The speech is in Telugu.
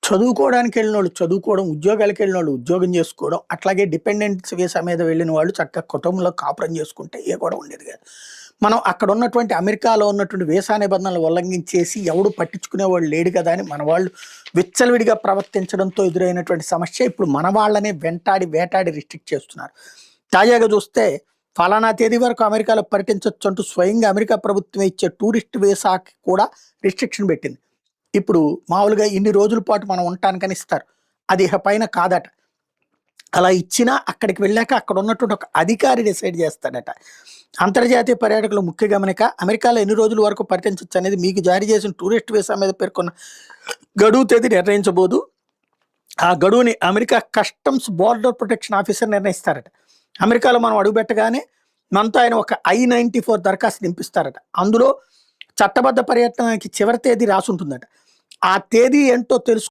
చదువుకోవడానికి వెళ్ళినోళ్ళు చదువుకోవడం, ఉద్యోగాలకు వెళ్ళినోళ్ళు ఉద్యోగం చేసుకోవడం, అట్లాగే డిపెండెంట్స్ వీసా మీద వెళ్ళిన వాళ్ళు చక్కగా కుటుంబంలో కాపురం చేసుకుంటే ఏ గొడవ ఉండేది కాదు. మనం అక్కడ ఉన్నటువంటి అమెరికాలో ఉన్నటువంటి వీసా నిబంధనలు ఉల్లంఘించేసి ఎవడు పట్టించుకునేవాడు లేడు కదా అని మన వాళ్ళు విచ్చలవిడిగా ప్రవర్తించడంతో ఎదురైనటువంటి సమస్య ఇప్పుడు మన వాళ్ళనే వెంటాడి వేటాడి రిస్ట్రిక్ట్ చేస్తున్నారు. తాజాగా చూస్తే ఫలానా తేదీ వరకు అమెరికాలో పర్యటించవచ్చు అంటూ స్వయంగా అమెరికా ప్రభుత్వం ఇచ్చే టూరిస్ట్ వీసాకి కూడా రిస్ట్రిక్షన్ పెట్టింది. ఇప్పుడు మామూలుగా ఇన్ని రోజుల పాటు మనం ఉండటానికని ఇస్తారు. అది ఇక పైన కాదట. అలా ఇచ్చినా అక్కడికి వెళ్ళాక అక్కడ ఉన్నటువంటి ఒక అధికారి డిసైడ్ చేస్తాడట. అంతర్జాతీయ పర్యాటకులు ముఖ్య గమనిక, అమెరికాలో ఎన్ని రోజుల వరకు పర్యటించవచ్చు అనేది మీకు జారీ చేసిన టూరిస్ట్ వీసా మీద పేర్కొన్న గడువు తేదీ నిర్ణయించబోదు. ఆ గడువుని America customs border protection officer నిర్ణయిస్తారట. అమెరికాలో మనం అడుగుపెట్టగానే మనతో ఆయన ఒక I-94 దరఖాస్తు నింపిస్తారట. అందులో చట్టబద్ధ పర్యటనకి చివరి తేదీ రాసి ఉంటుందట. ఆ తేదీ ఏంటో తెలుసు